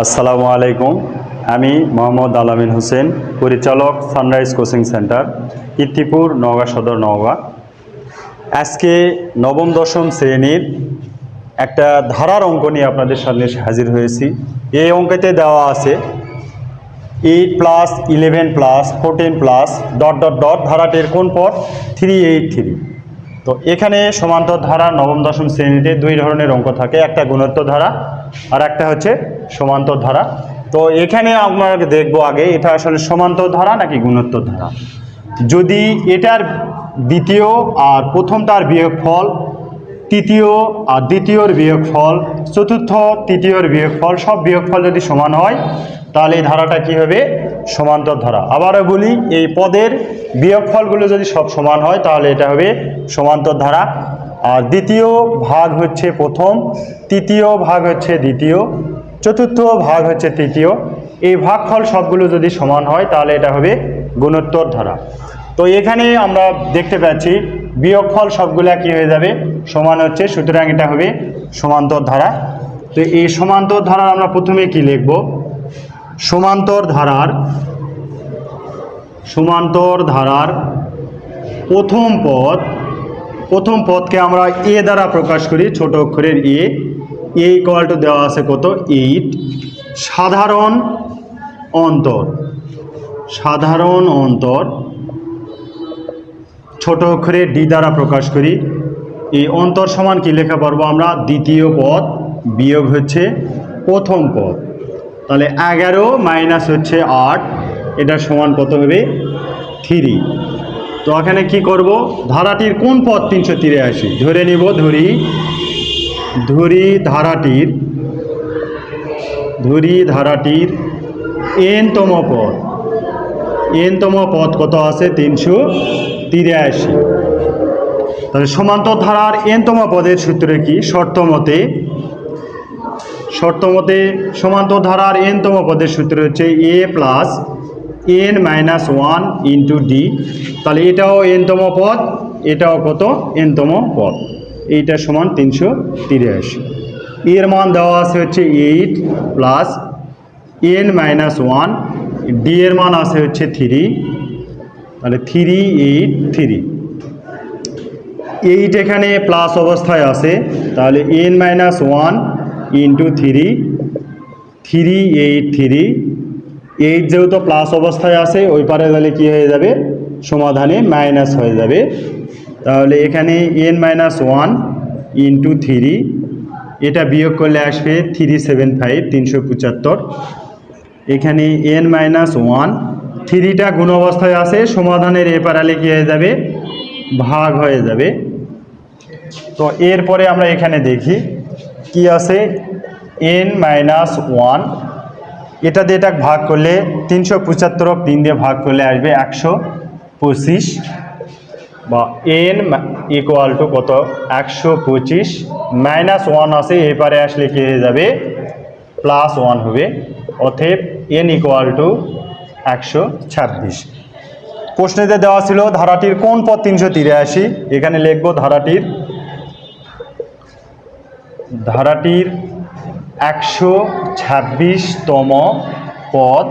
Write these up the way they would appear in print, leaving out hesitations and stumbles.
আসসালামু আলাইকুম। আমি মোহাম্মদ আলামিন হোসেন, পরিচালক sunrise coaching centre, Kirtipur, Naogaon সদর, নওগাঁ। আজকে নবম দশম শ্রেণীর একটা ধারার অঙ্ক নিয়ে আপনাদের সামনে হাজির হয়েছি। এই অঙ্কতে দেওয়া আছে 8+11+14+ ... ধারাটির কোন পদ 383। তো এখানে সমান্তর ধারা নবম দশম শ্রেণীতে দুই ধরনের অঙ্ক থাকে, একটা গুণোত্তর ধারা আর একটা হচ্ছে সমান্তর ধারা। তো এখানে আমরা দেখব আগে এটা আসলে সমান্তর ধারা নাকি গুণোত্তর ধারা। যদি এটার দ্বিতীয় আর প্রথমটার বিয়োগফল, তৃতীয় আর দ্বিতীয়র বিয়োগফল, চতুর্থ তৃতীয়র বিয়োগফল, সব বিয়োগফল যদি সমান হয় তাহলে এই ধারাটা কী হবে? সমান্তর ধারা। আবারও বলি, এই পদের বিয়োগফলগুলো যদি সব সমান হয় তাহলে এটা হবে সমান্তর ধারা। আর দ্বিতীয় ভাগ হচ্ছে প্রথম, তৃতীয় ভাগ হচ্ছে দ্বিতীয়, চতুর্থ ভাগ হচ্ছে তৃতীয়, এই ভাগফল সবগুলো যদি সমান হয় তাহলে এটা হবে গুণোত্তর ধারা। তো এখানে আমরা দেখতে পাচ্ছি বিয়োগফল সবগুলা কি হয়ে যাবে? সমান হচ্ছে, সুতরাং এটা হবে সমান্তর ধারা। তো এই সমান্তর ধারার আমরা প্রথমে কি লিখব? সমান্তর ধারার প্রথম পদকে আমরা এ দ্বারা প্রকাশ করি, ছোট অক্ষরের এ ইকুয়াল টু দেওয়া আছে কত? 8। সাধারণ অন্তর ছোট অক্ষরের ডি দ্বারা প্রকাশ করি। এই অন্তর সমান কি লেখা পারবো আমরা? দ্বিতীয় পদ বিয়োগ হচ্ছে প্রথম পদ। তাহলে 11 মাইনাস হচ্ছে 8, এটা সমান কত হবে? 3। তো এখানে কি করব? ধারাটির কোন পদ 383 ধরে নিব। ধরি ধারাটির এনতম পদ কত আছে? 383। তাহলে সমান্তর ধারার এনতম পদের সূত্র কি? শর্ত মতে সমান্তর ধারার এনতম পদের সূত্র হচ্ছে a+n-1 ইন্টু ডি। তাহলে এটাও এনতম পদ, এটাও কত? এনতম পদ। এইটা সমান 383। এর মান দেওয়া আছে হচ্ছে 8+n-1, ডি এর মান আছে হচ্ছে 3, তাহলে 383। 8 এখানে প্লাস অবস্থায় আছে, তাহলে n-1 ইন্টু 383। 8 যেহেতু প্লাস অবস্থায় আছে, ওই পারে তাহলে কী হয়ে যাবে? সমাধানে মাইনাস হয়ে যাবে। তাহলে এখানে n-1 ইন্টু 3, এটা বিয়োগ করলে আসবে 375, 375। এখানে n-1, 3টা গুণ অবস্থায় আছে, সমাধানের এ পারালে কী হয়ে যাবে? ভাগ হয়ে যাবে। তো এরপরে আমরা এখানে দেখি কি আছে। n-1, এটা দিয়ে এটা ভাগ করলে 375 3 দিয়ে ভাগ করলে আসবে 125, বা n ইকুয়াল টু কত? 125। -1 আছে, এপারে আসলে কি হয়ে যাবে? +1 হবে। অতএব n ইকুয়াল টু 126। প্রশ্নেতে দেওয়া ছিল ধারাটির কোন পদ 383। এখানে লিখব ধারাটির 126তম পদ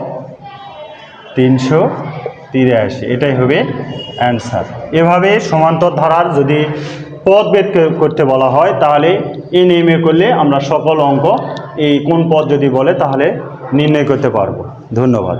383, এটাই হবে অ্যান্সার। এভাবে সমান্তর ধারার যদি পদ বের করতে বলা হয় তাহলে এই নিয়মে করলে আমরা সকল অঙ্ক এই কোন পদ যদি বলে তাহলে নির্ণয় করতে পারবো। ধন্যবাদ।